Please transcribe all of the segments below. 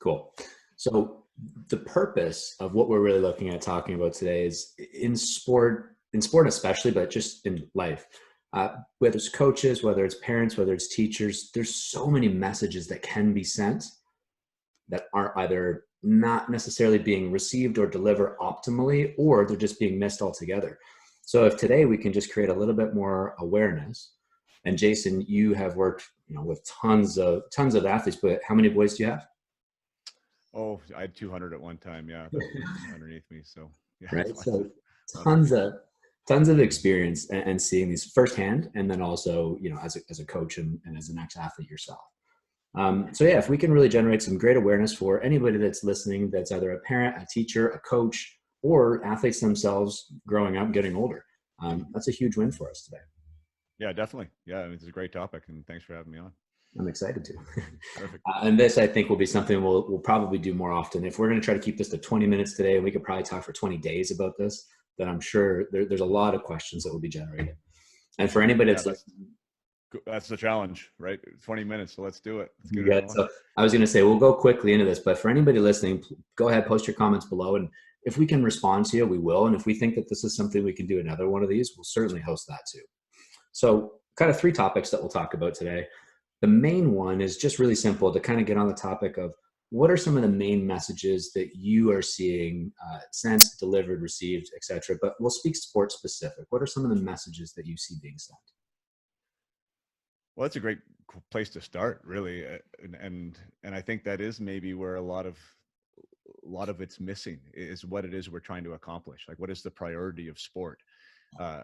Cool. So the purpose of what we're really looking at talking about today is in sport especially, but just in life. Whether it's coaches, whether it's parents, whether it's teachers, there's so many messages that can be sent that aren't either not necessarily being received or delivered optimally, or they're just being missed altogether. So if today we can just create a little bit more awareness, and Jason, you have worked, with tons of athletes, but how many boys do you have? Oh, I had 200 at one time. Yeah, that was underneath me. So yeah, Right? So lots of tons of people. tons of experience and seeing these firsthand, and then also, as a coach and as an ex-athlete yourself. So yeah, if we can really generate some great awareness for anybody that's listening, that's either a parent, a teacher, a coach, or athletes themselves growing up, getting older, that's a huge win for us today. Yeah, definitely. Yeah, I mean, it's a great topic, and thanks for having me on. I'm excited to. Perfect. And this, I think, will be something we'll probably do more often. If we're going to try to keep this to 20 minutes today, and we could probably talk for 20 days about this, then I'm sure there's a lot of questions that will be generated. And for anybody Yeah, that's listening, that's the challenge, right? 20 minutes, so let's do it. Let's get you it get, going. so I was going to say, we'll go quickly into this, but for anybody listening, go ahead, post your comments below. And if we can respond to you, we will. And if we think that this is something we can do another one of these, we'll certainly host that too. So kind of three topics that we'll talk about today. The main one is just really simple to kind of get on the topic of what are some of the main messages that you are seeing sent, delivered, received, etc. But we'll speak sports specific. What are some of the messages that you see being sent? Well, that's a great place to start, really, and I think that is maybe where a lot of it's missing is what it is we're trying to accomplish. Like, what is the priority of sport? Uh,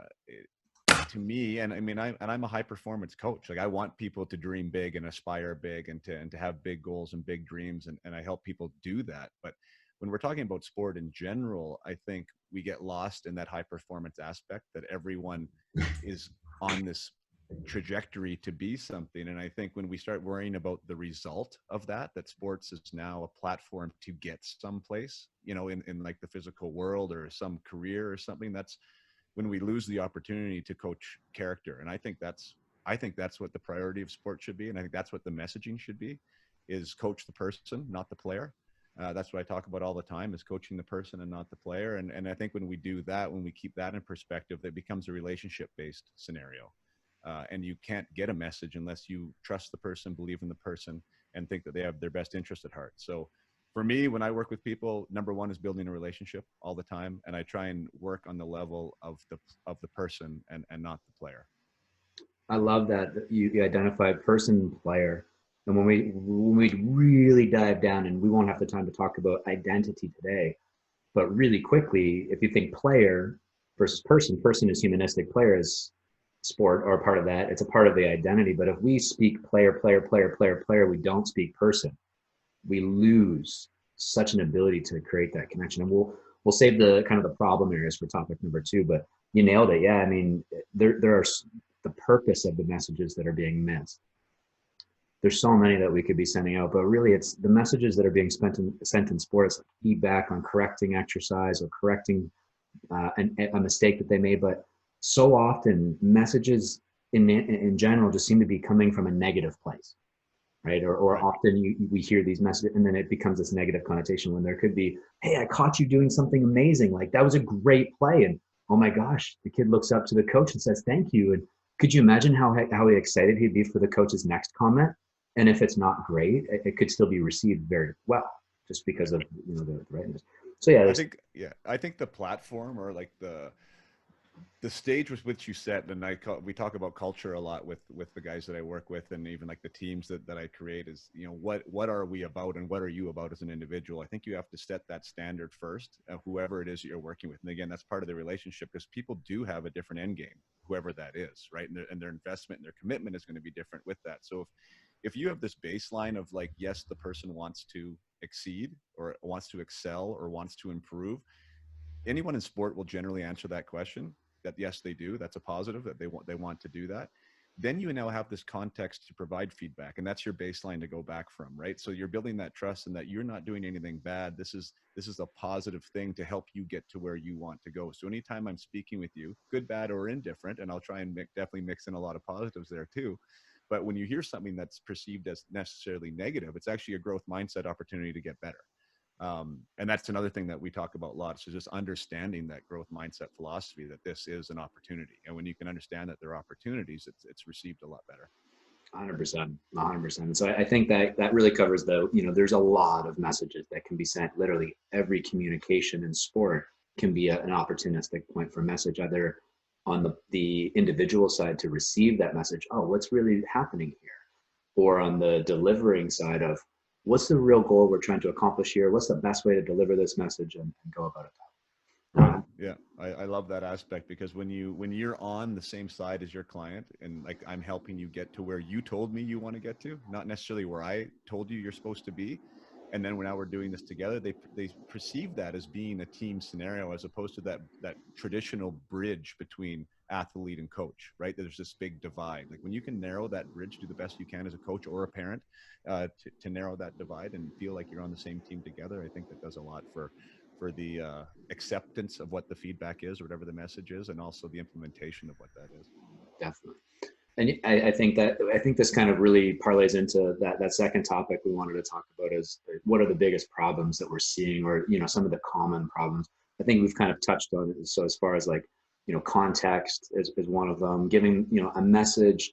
to me, and I mean, I'm a high performance coach. Like, I want people to dream big and aspire big and to have big goals and big dreams, and I help people do that. But when we're talking about sport in general, I think we get lost in that high performance aspect, that everyone is on this trajectory to be something. And I think when we start worrying about the result of that sports is now a platform to get someplace, in like the physical world or some career or something, that's when we lose the opportunity to coach character. And I think that's what the priority of sport should be. And I think that's what the messaging should be, is coach the person, not the player. That's what I talk about all the time, is coaching the person and not the player. And I think when we do that, when we keep that in perspective, that becomes a relationship-based scenario. And you can't get a message unless you trust the person, believe in the person, and think that they have their best interest at heart. So for me, when I work with people, number one is building a relationship all the time, and I try and work on the level of the person and not the player. I love that you identify person, player, and when we really dive down, and we won't have the time to talk about identity today, but really quickly, if you think player versus person, person is humanistic, player is sport or a part of that. It's a part of the identity. But if we speak player, player, player, player, player, we don't speak person, we lose such an ability to create that connection. And we'll save the kind of the problem areas for topic number two. But you nailed it. Yeah, I mean, there are the purpose of the messages that are being missed. There's so many that we could be sending out, but really it's the messages that are being sent in sports, like feedback on correcting exercise or correcting a mistake that they made. But so often messages in general just seem to be coming from a negative place, right? Or Right. often we hear these messages and then it becomes this negative connotation when there could be, hey, I caught you doing something amazing. Like that was a great play. And oh my gosh, the kid looks up to the coach and says, thank you. And could you imagine how excited he'd be for the coach's next comment? And if it's not great, it could still be received very well just because of the rightness. So yeah, I think the platform, or like the stage with which you set, and we talk about culture a lot with the guys that I work with, and even like the teams that I create, is what are we about and what are you about as an individual. I think you have to set that standard first, whoever it is that you're working with. And again, that's part of the relationship, because people do have a different end game, whoever that is, right? And their investment and their commitment is going to be different with that. So if you have this baseline of like, yes, the person wants to exceed or wants to excel or wants to improve, anyone in sport will generally answer that question, that yes, they do. That's a positive, that they want to do that. Then you now have this context to provide feedback, and that's your baseline to go back from, right? So you're building that trust, and that you're not doing anything bad. This is a positive thing to help you get to where you want to go. So anytime I'm speaking with you, good, bad, or indifferent, and I'll try and definitely mix in a lot of positives there too. But when you hear something that's perceived as necessarily negative, it's actually a growth mindset opportunity to get better. And that's another thing that we talk about a lot. So just understanding that growth mindset philosophy, that this is an opportunity. And when you can understand that there are opportunities, it's received a lot better. 100%, 100%. So I think that that really covers there's a lot of messages that can be sent. Literally every communication in sport can be an opportunistic point for message, either on the individual side to receive that message, oh, what's really happening here? Or on the delivering side of what's the real goal we're trying to accomplish here? What's the best way to deliver this message and go about it? Yeah, I love that aspect, because when you're on the same side as your client, and like I'm helping you get to where you told me you want to get to, not necessarily where I told you you're supposed to be, and then now we're doing this together, they perceive that as being a team scenario, as opposed to that traditional bridge between athlete and coach, right? There's this big divide. Like when you can narrow that bridge, do the best you can as a coach or a parent, to narrow that divide and feel like you're on the same team together, I think that does a lot for the acceptance of what the feedback is or whatever the message is, and also the implementation of what that is. Definitely. And I think this kind of really parlays into that second topic we wanted to talk about, is what are the biggest problems that we're seeing, or some of the common problems. I think we've kind of touched on it. So as far as like context is one of them. Giving a message.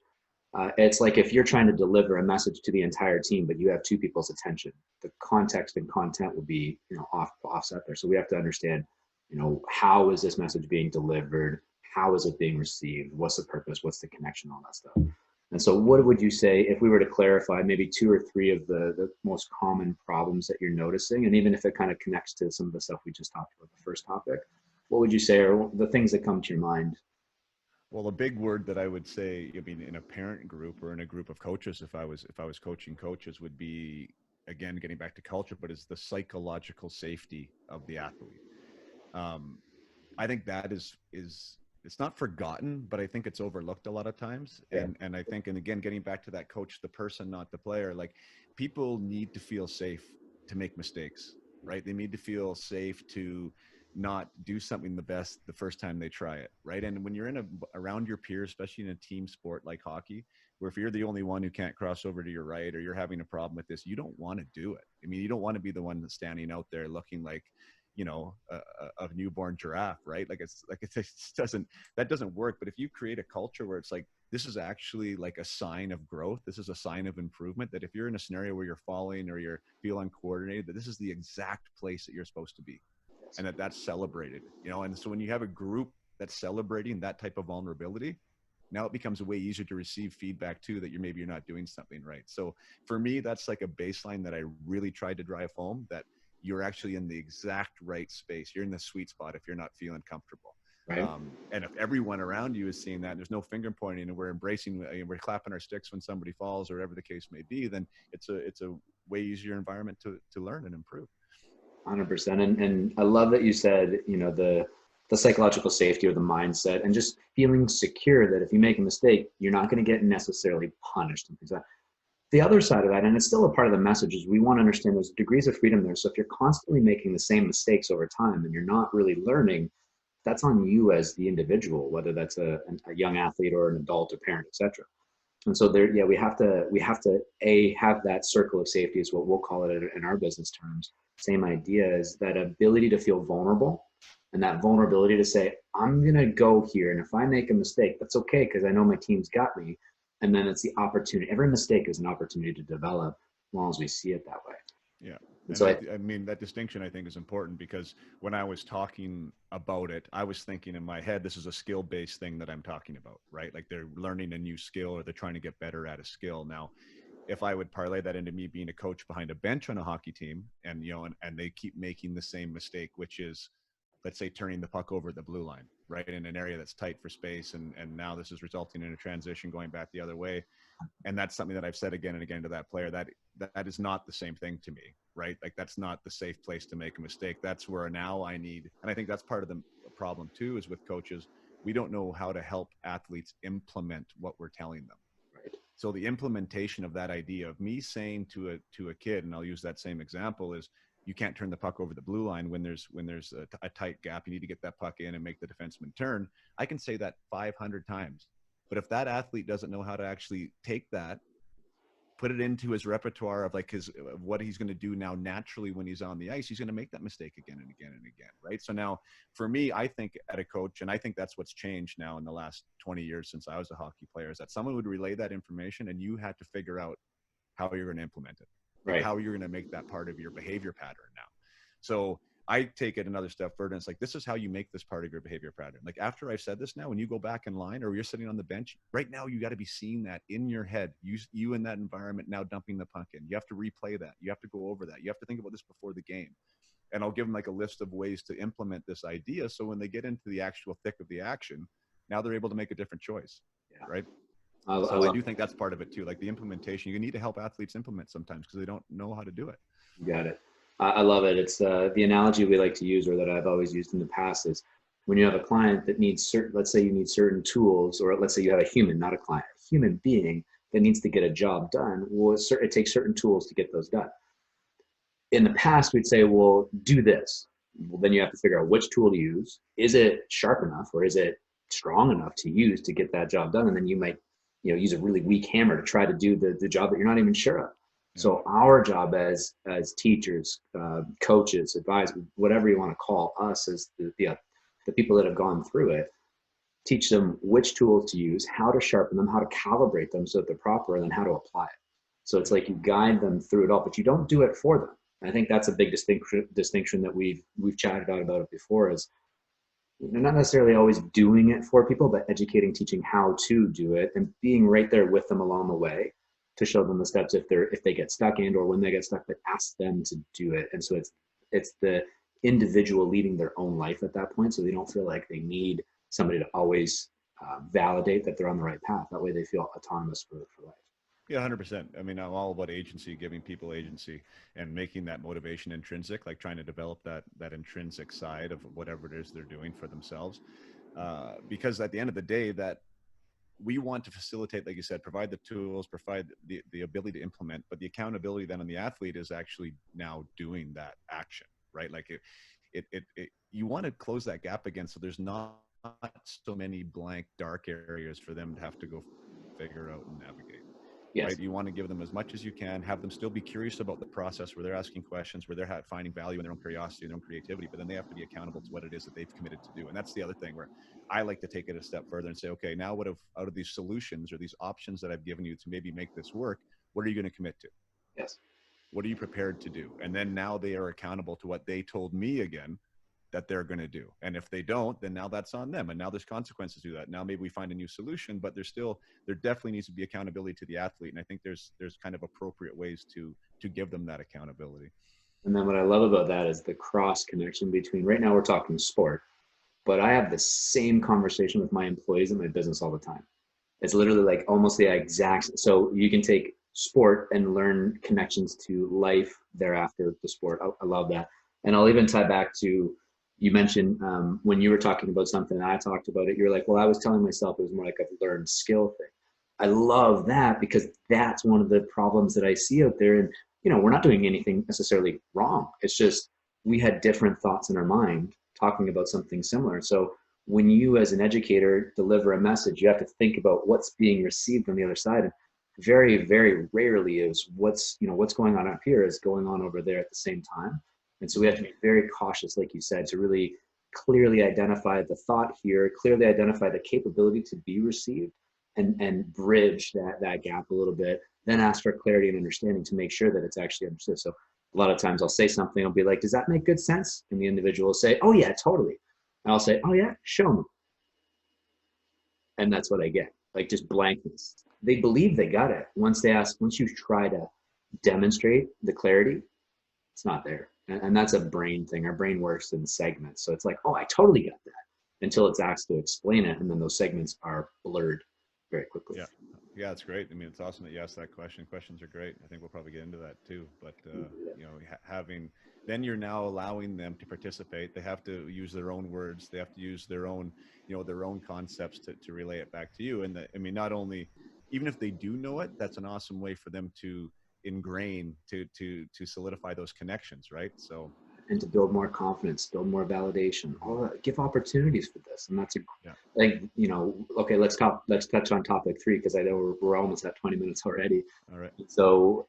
It's like if you're trying to deliver a message to the entire team, but you have two people's attention, the context and content will be offset there. So we have to understand how is this message being delivered, how is it being received, what's the purpose, what's the connection, all that stuff. And so what would you say, if we were to clarify maybe two or three of the most common problems that you're noticing, and even if it kind of connects to some of the stuff we just talked about, the first topic, what would you say are the things that come to your mind? Well, a big word that I would say, I mean, in a parent group or in a group of coaches, if I was coaching coaches, would be, again, getting back to culture, but it's the psychological safety of the athlete. I think that is it's not forgotten, but I think it's overlooked a lot of times. Yeah. And I think, and again, getting back to that coach, the person, not the player, like people need to feel safe to make mistakes, right? They need to feel safe to not do something the first time they try it, right? And when you're around your peers, especially in a team sport like hockey, where if you're the only one who can't cross over to your right, or you're having a problem with this, you don't want to do it. I mean, you don't want to be the one that's standing out there looking like a newborn giraffe, right? Like it just doesn't work. But if you create a culture where it's like, this is actually like a sign of growth, this is a sign of improvement, that if you're in a scenario where you're falling or you feel uncoordinated, that this is the exact place that you're supposed to be, and that's celebrated, and so when you have a group that's celebrating that type of vulnerability, now it becomes way easier to receive feedback too, that you're not doing something right. So for me, that's like a baseline that I really tried to drive home, that you're actually in the exact right space. You're in the sweet spot if you're not feeling comfortable. Right. And if everyone around you is seeing that, there's no finger pointing, and we're embracing, we're clapping our sticks when somebody falls or whatever the case may be, then it's a way easier environment to learn and improve. 100%. And I love that you said, the psychological safety or the mindset, and just feeling secure that if you make a mistake, you're not going to get necessarily punished. The other side of that, and it's still a part of the message, is we want to understand there's degrees of freedom there. So if you're constantly making the same mistakes over time and you're not really learning, that's on you as the individual, whether that's a young athlete or an adult or parent, etc. And so there, yeah, we have to have that circle of safety, is what we'll call it in our business terms. Same idea, is that ability to feel vulnerable, and that vulnerability to say, I'm going to go here, and if I make a mistake, that's okay, because I know my team's got me. And then it's the opportunity. Every mistake is an opportunity to develop, as long as we see it that way. Yeah. And so I mean, that distinction I think is important, because when I was talking about it, I was thinking in my head, this is a skill-based thing that I'm talking about, right? Like they're learning a new skill, or they're trying to get better at a skill. Now, if I would parlay that into me being a coach behind a bench on a hockey team, and and they keep making the same mistake, which is, let's say, turning the puck over the blue line, right, in an area that's tight for space, and now this is resulting in a transition going back the other way. And that's something that I've said again and again to that player, that is not the same thing to me, right? Like that's not the safe place to make a mistake. That's where now I need, and I think that's part of the problem too, is with coaches, we don't know how to help athletes implement what we're telling them. Right. So the implementation of that idea of me saying to a kid, and I'll use that same example, is you can't turn the puck over the blue line when there's a tight gap. You need to get that puck in and make the defenseman turn. I can say that 500 times, But if that athlete doesn't know how to actually take that, put it into his repertoire of like of what he's going to do now naturally when he's on the ice, he's going to make that mistake again and again and again, right? So now for me, I think at a coach, and I think that's what's changed now in the last 20 years since I was a hockey player, is that someone would relay that information and you had to figure out how you're going to implement it, like Right. how you're going to make that part of your behavior pattern now. So I take it another step further. And it's like, this is how you make this part of your behavior pattern. Like after I've said this now, when you go back in line or you're sitting on the bench right now, you got to be seeing that in your head. You in that environment now dumping the puck in. You have to replay that. You have to go over that. You have to think about this before the game. And I'll give them like a list of ways to implement this idea. So when they get into the actual thick of the action, now they're able to make a different choice. Yeah. Right. So I do think that's part of it too. Like the implementation, you need to help athletes implement sometimes because they don't know how to do it. You got it. I love it. It's the analogy we like to use, or that I've always used in the past, is when you have a client that needs certain, let's say you need certain tools, or let's say you have a human, not a client, a human being that needs to get a job done. Well, it takes certain tools to get those done. In the past, we'd say, well, do this. Well, then you have to figure out which tool to use. Is it sharp enough, or is it strong enough to use to get that job done? And then you might, use a really weak hammer to try to do the job that you're not even sure of. So our job as teachers, coaches, advisors, whatever you want to call us, as the people that have gone through it, teach them which tools to use, how to sharpen them, how to calibrate them so that they're proper, and then how to apply it. So it's like you guide them through it all, but you don't do it for them. And I think that's a big distinction that we've chatted about it before, is they're not necessarily always doing it for people, but educating, teaching how to do it, and being right there with them along the way to show them the steps if they get stuck, and or when they get stuck, but ask them to do it. And so it's the individual leading their own life at that point, so they don't feel like they need somebody to always validate that they're on the right path. That way they feel autonomous for life. Yeah, 100%. I mean, I'm all about agency, giving people agency and making that motivation intrinsic, like trying to develop that intrinsic side of whatever it is they're doing for themselves. Because at the end of the day, that we want to facilitate, like you said, provide the tools, provide the ability to implement, but the accountability then on the athlete is actually now doing that action, right? Like you want to close that gap again, so there's not so many blank, dark areas for them to have to go figure out and navigate. Yes. Right? You want to give them as much as you can, have them still be curious about the process, where they're asking questions, where they're finding value in their own curiosity, their own creativity, but then they have to be accountable to what it is that they've committed to do. And that's the other thing where I like to take it a step further and say, okay, now out of these solutions or these options that I've given you to maybe make this work, what are you going to commit to? Yes. What are you prepared to do? And then now they are accountable to what they told me again that they're going to do. And if they don't, then now that's on them. And now there's consequences to that. Now maybe we find a new solution, but there definitely needs to be accountability to the athlete. And I think there's kind of appropriate ways to give them that accountability. And then what I love about that is the cross connection between, right now we're talking sport, but I have the same conversation with my employees in my business all the time. It's literally like almost the exact, so you can take sport and learn connections to life thereafter the sport. I love that. And I'll even tie back to, you mentioned when you were talking about something and I talked about it, you're like, well, I was telling myself it was more like a learned skill thing. I love that, because that's one of the problems that I see out there. And, we're not doing anything necessarily wrong. It's just we had different thoughts in our mind talking about something similar. So when you as an educator deliver a message, you have to think about what's being received on the other side. And very, very rarely is what's going on up here is going on over there at the same time. And so we have to be very cautious, like you said, to really clearly identify the thought here, clearly identify the capability to be received, and bridge that gap a little bit, then ask for clarity and understanding to make sure that it's actually understood. So a lot of times I'll say something, I'll be like, does that make good sense? And the individual will say, oh yeah, totally. And I'll say, oh yeah, show me. And that's what I get, like just blankness. They believe they got it. Once you try to demonstrate the clarity, it's not there. And that's a brain thing. Our brain works in segments. So it's like, oh, I totally got that, until it's asked to explain it. And then those segments are blurred very quickly. Yeah. Yeah, it's great. I mean, it's awesome that you asked that question. Questions are great. I think we'll probably get into that too. But, then you're now allowing them to participate. They have to use their own words. They have to use their own concepts to relay it back to you. And not only, even if they do know it, that's an awesome way for them to ingrain, to solidify those connections, right? So and to build more confidence, build more validation, all that, give opportunities for this. And that's Yeah. like, okay, let's touch on topic 3, because I know we're almost at 20 minutes already. All right. So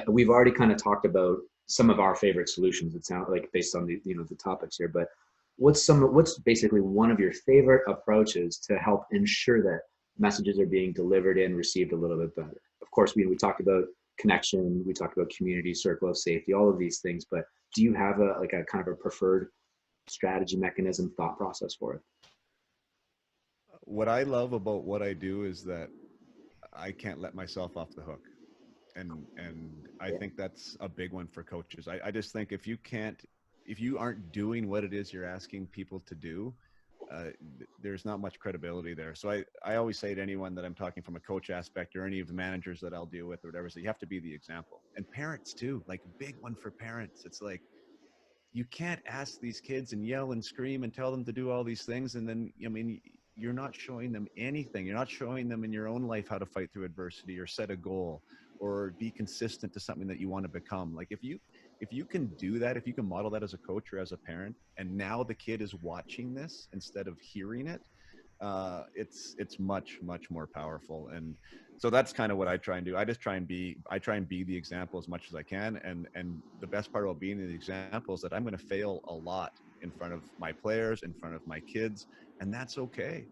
we've already kind of talked about some of our favorite solutions. It sounds like based on the topics here, but what's basically one of your favorite approaches to help ensure that messages are being delivered and received a little bit better? Of course, we talked about connection, we talked about community, circle of safety, all of these things, but do you have a kind of a preferred strategy, mechanism, thought process for it? What I love about what I do is that I can't let myself off the hook. And I think that's a big one for coaches. I just think if you aren't doing what it is you're asking people to do, there's not much credibility there. So I always say to anyone that I'm talking from a coach aspect, or any of the managers that I'll deal with or whatever, so you have to be the example. And parents too, like a big one for parents. It's like, you can't ask these kids and yell and scream and tell them to do all these things. And then, I mean, you're not showing them anything. You're not showing them in your own life how to fight through adversity or set a goal or be consistent to something that you want to become. Like if you can do that, if you can model that as a coach or as a parent, and now the kid is watching this instead of hearing it, it's much more powerful. And so that's kind of what I try and do. I try and be the example as much as I can. And the best part about being the example is that I'm going to fail a lot in front of my players, in front of my kids, and that's okay.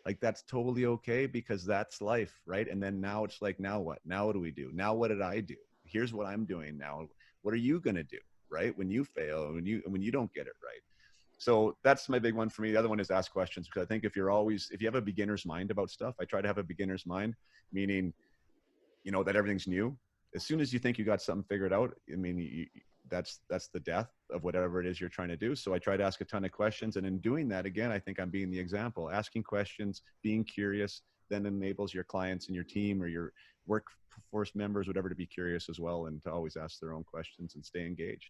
Like that's totally okay, because that's life, right? And then now it's like, now what? Now what do we do? Now what did I do? Here's what I'm doing now. What are you going to do, right? When you fail, when you don't get it right. So that's my big one for me. The other one is ask questions, because I think if you have a beginner's mind about stuff, I try to have a beginner's mind, meaning, that everything's new. As soon as you think you got something figured out, I mean, that's the death of whatever it is you're trying to do. So I try to ask a ton of questions. And in doing that, again, I think I'm being the example. Asking questions, being curious, then enables your clients and your team or your workforce members, whatever, to be curious as well, and to always ask their own questions and stay engaged.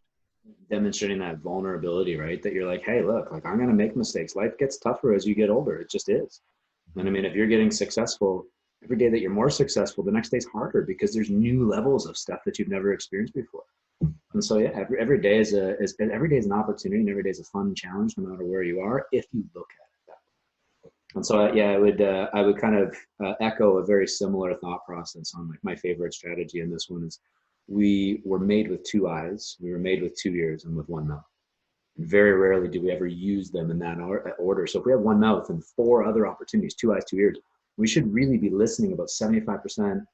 Demonstrating that vulnerability, right? That you're like, hey, look, like I'm going to make mistakes. Life gets tougher as you get older. It just is. And I mean, if you're getting successful, every day that you're more successful, the next day's harder, because there's new levels of stuff that you've never experienced before. And so, yeah, every day is an opportunity, and every day is a fun challenge, no matter where you are, if you look at it that way. And so, yeah, I would kind of echo a very similar thought process on like my favorite strategy. And this one is, we were made with 2 eyes, we were made with 2 ears, and with 1 mouth. And very rarely do we ever use them in that order. So if we have 1 mouth and 4 other opportunities, 2 eyes, 2 ears, we should really be listening about 75%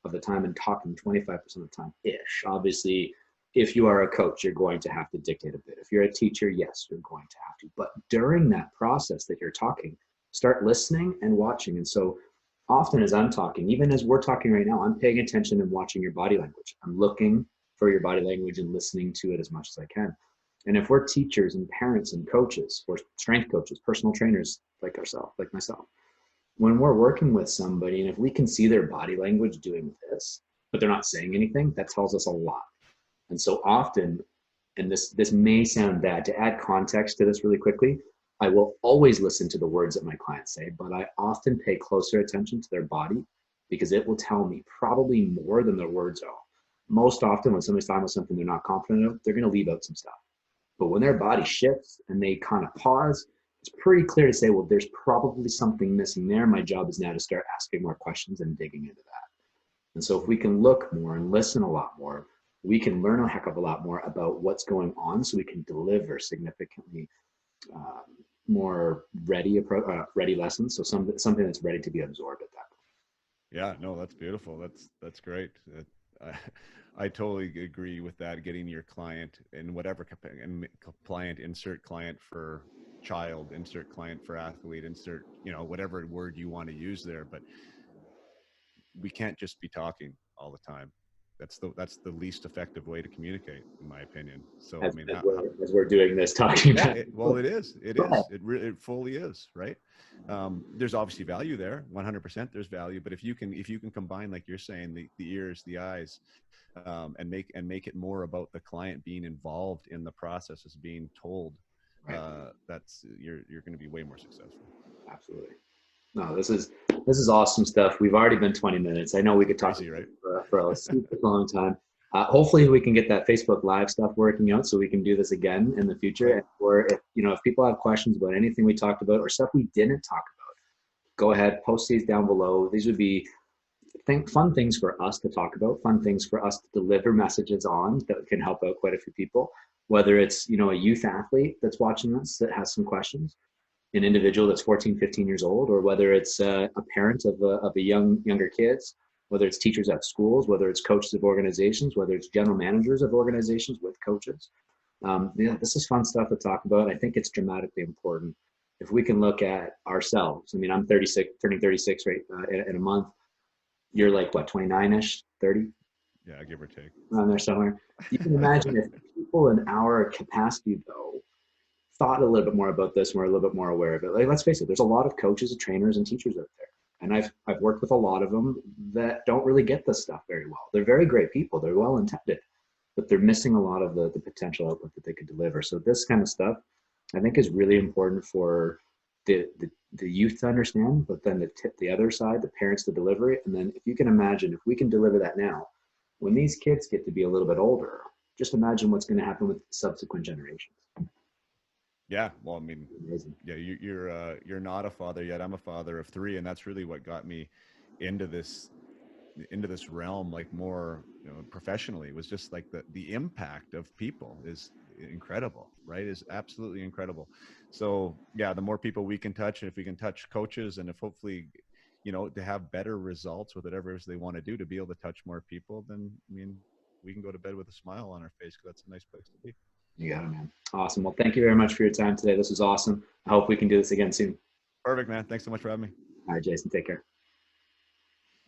of the time and talking 25% of the time ish. Obviously, if you are a coach, you're going to have to dictate a bit. If you're a teacher, yes, you're going to have to. But during that process that you're talking, start listening and watching. And so often as I'm talking, even as we're talking right now, I'm paying attention and watching your body language. I'm looking for your body language and listening to it as much as I can. And if we're teachers and parents and coaches, or strength coaches, personal trainers like ourselves, like myself, when we're working with somebody, and if we can see their body language doing this, but they're not saying anything, that tells us a lot. And so often, and this may sound bad, to add context to this really quickly, I will always listen to the words that my clients say, but I often pay closer attention to their body, because it will tell me probably more than their words are. Most often when somebody's talking about something they're not confident of, they're going to leave out some stuff. But when their body shifts and they kind of pause, it's pretty clear to say, well, there's probably something missing there. My job is now to start asking more questions and digging into that. And so if we can look more and listen a lot more, we can learn a heck of a lot more about what's going on, so we can deliver significantly more ready lessons. So something that's ready to be absorbed at that point. Yeah, no, that's beautiful. That's great. I totally agree with that. Getting your client in whatever client, insert client for child, insert client for athlete, insert, whatever word you want to use there. But we can't just be talking all the time. That's the least effective way to communicate, in my opinion. So as we're doing this talking. Yeah, it fully is, right? There's obviously value there, 100%. There's value, but if you can combine, like you're saying, the ears, the eyes, and make it more about the client being involved in the process as being told, right. That's you're going to be way more successful. Absolutely. No, this is awesome stuff. We've already been 20 minutes. I know we could talk right? for a super long time. Hopefully we can get that Facebook Live stuff working out so we can do this again in the future. Right. Or if, if people have questions about anything we talked about or stuff we didn't talk about, go ahead, post these down below. These would be fun things for us to talk about, fun things for us to deliver messages on that can help out quite a few people. Whether it's, a youth athlete that's watching this that has some questions, an individual that's 14, 15 years old, or whether it's a parent of a younger kids, whether it's teachers at schools, whether it's coaches of organizations, whether it's general managers of organizations with coaches. Yeah, this is fun stuff to talk about. I think it's dramatically important. If we can look at ourselves, I mean, I'm 36, turning 36 right in a month. You're like what, 29ish, 30? Yeah, give or take. Around there somewhere. You can imagine if people in our capacity, though, thought a little bit more about this and we're a little bit more aware of it. Like, let's face it, there's a lot of coaches and trainers and teachers out there. And I've worked with a lot of them that don't really get this stuff very well. They're very great people. They're well intended, but they're missing a lot of the potential output that they could deliver. So this kind of stuff, I think, is really important for the youth to understand, but then the other side, the parents to deliver it. And then if you can imagine, if we can deliver that now, when these kids get to be a little bit older, just imagine what's going to happen with subsequent generations. Yeah, well, I mean, Amazing. yeah, you're not a father yet. I'm a father of 3, and that's really what got me into this realm, like more, professionally. It was just like the impact of people is incredible, right? Is absolutely incredible. So yeah, the more people we can touch, and if we can touch coaches, and if hopefully, to have better results with whatever it is they want to do, to be able to touch more people, then I mean, we can go to bed with a smile on our face, because that's a nice place to be. You got it, man. Awesome. Well, thank you very much for your time today. This was awesome. I hope we can do this again soon. Perfect, man. Thanks so much for having me. All right, Jason, take care.